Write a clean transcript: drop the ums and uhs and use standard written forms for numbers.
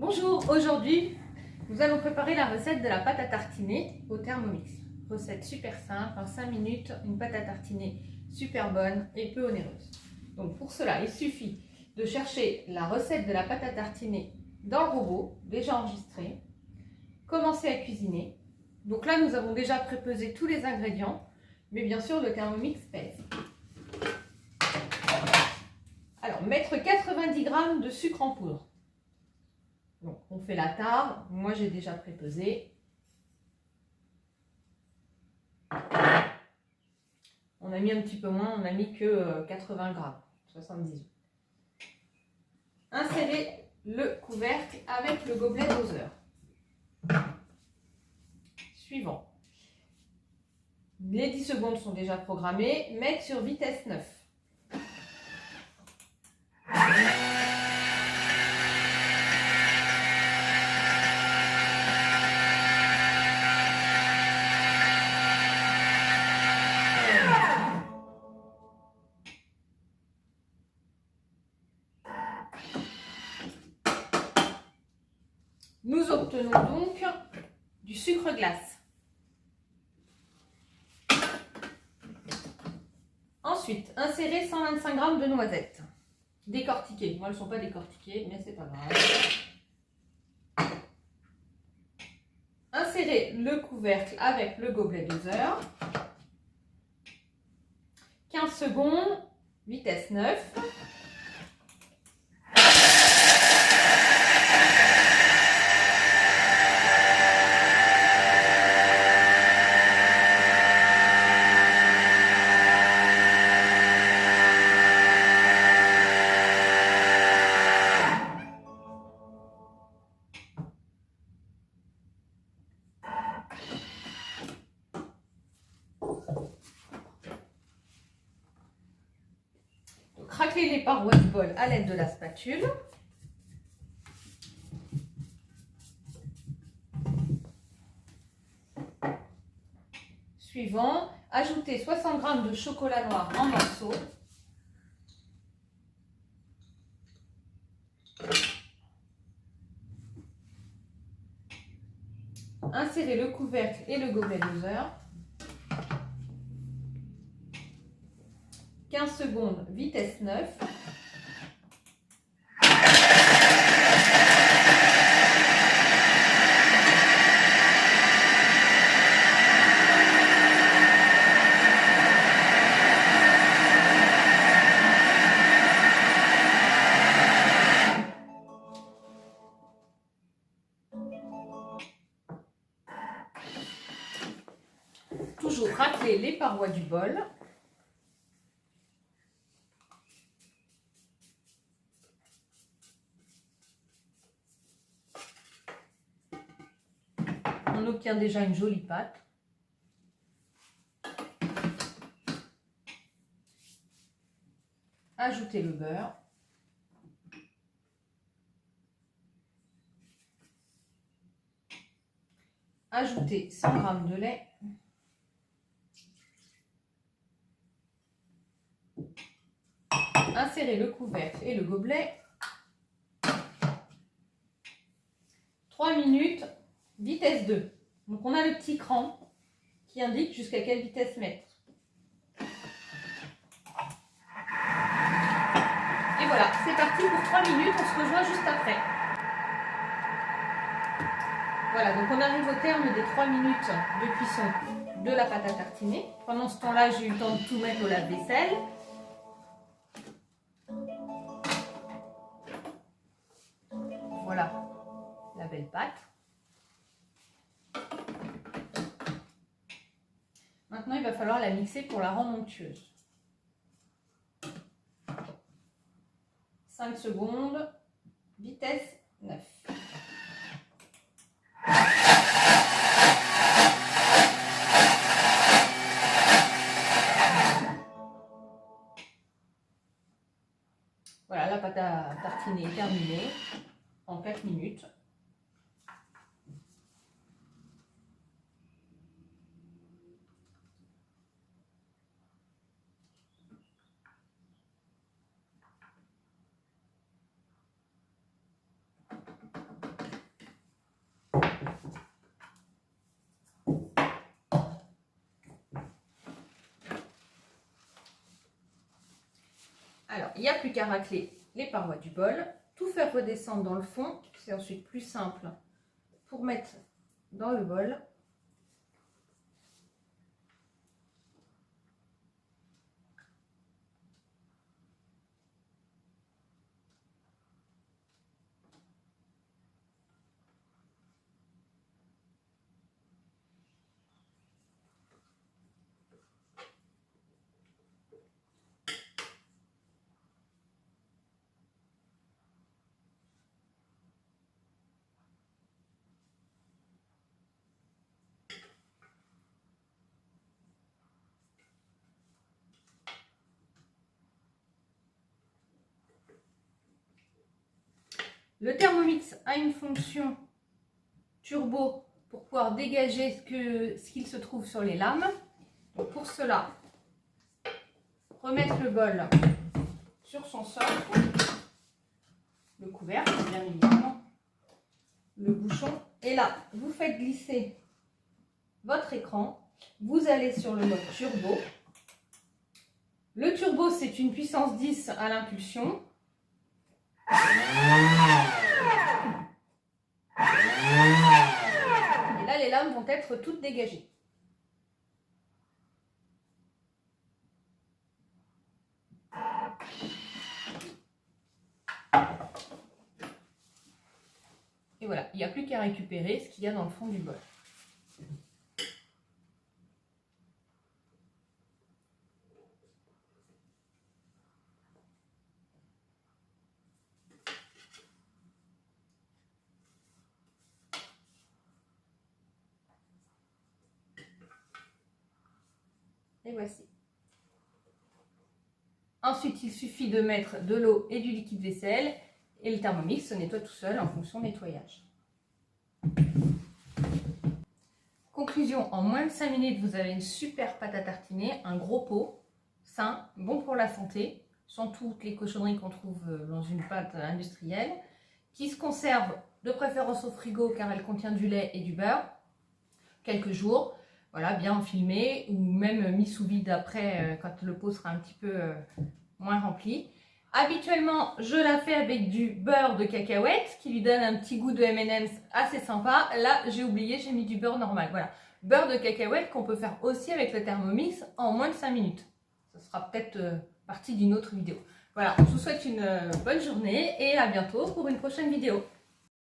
Bonjour, aujourd'hui nous allons préparer la recette de la pâte à tartiner au Thermomix. Recette super simple, en 5 minutes, une pâte à tartiner super bonne et peu onéreuse. Donc pour cela, il suffit de chercher la recette de la pâte à tartiner dans le robot, déjà enregistré, commencer à cuisiner. Donc là nous avons déjà prépesé tous les ingrédients, mais bien sûr le Thermomix pèse. Alors mettre 90 g de sucre en poudre. Donc, on fait la tare. Moi, j'ai déjà prépesé. On a mis un petit peu moins, on a mis que 80 g, 78. Insérez le couvercle avec le gobelet doseur. Suivant. Les 10 secondes sont déjà programmées. Mettre sur vitesse 9. Nous obtenons donc du sucre glace. Ensuite, insérez 125 g de noisettes. Décortiquées. Moi, elles ne sont pas décortiquées, mais c'est pas grave. Insérez le couvercle avec le gobelet doseur. 15 secondes, vitesse 9. Raclez les parois du bol à l'aide de la spatule. Suivant, ajoutez 60 g de chocolat noir en morceaux. Insérez le couvercle et le gobelet doseur. 15 secondes, vitesse 9. Toujours racler les parois du bol. On obtient déjà une jolie pâte. Ajoutez le beurre. Ajoutez 100 g de lait. Insérez le couvercle et le gobelet. 3 minutes, vitesse 2. Donc on a le petit cran qui indique jusqu'à quelle vitesse mettre. Et voilà, c'est parti pour 3 minutes, on se rejoint juste après. Voilà, donc on arrive au terme des 3 minutes de cuisson de la pâte à tartiner. Pendant ce temps-là, j'ai eu le temps de tout mettre au lave-vaisselle. Voilà la belle pâte. Maintenant, il va falloir la mixer pour la rendre onctueuse. 5 secondes, vitesse 9. Voilà, la pâte à tartiner est terminée en 4 minutes. Alors, il n'y a plus qu'à racler les parois du bol, tout faire redescendre dans le fond. C'est ensuite plus simple pour mettre dans le bol. Le Thermomix a une fonction turbo pour pouvoir dégager ce qu'il se trouve sur les lames. Donc pour cela, remettre le bol sur son socle, le couvercle bien évidemment, le bouchon, et là vous faites glisser votre écran, vous allez sur le mode turbo. Le turbo, c'est une puissance 10 à l'impulsion. Et là, les lames vont être toutes dégagées. Et voilà, il n'y a plus qu'à récupérer ce qu'il y a dans le fond du bol. Et voici. Ensuite, il suffit de mettre de l'eau et du liquide vaisselle et le Thermomix se nettoie tout seul en fonction du nettoyage. Conclusion, en moins de 5 minutes, vous avez une super pâte à tartiner, un gros pot, sain, bon pour la santé, sans toutes les cochonneries qu'on trouve dans une pâte industrielle, qui se conserve de préférence au frigo car elle contient du lait et du beurre, quelques jours. Voilà, bien enfilmé ou même mis sous vide après quand le pot sera un petit peu moins rempli. Habituellement, je la fais avec du beurre de cacahuète qui lui donne un petit goût de M&M's assez sympa. Là, j'ai oublié, j'ai mis du beurre normal. Voilà, beurre de cacahuète qu'on peut faire aussi avec le Thermomix en moins de 5 minutes. Ça sera peut-être partie d'une autre vidéo. Voilà, je vous souhaite une bonne journée et à bientôt pour une prochaine vidéo.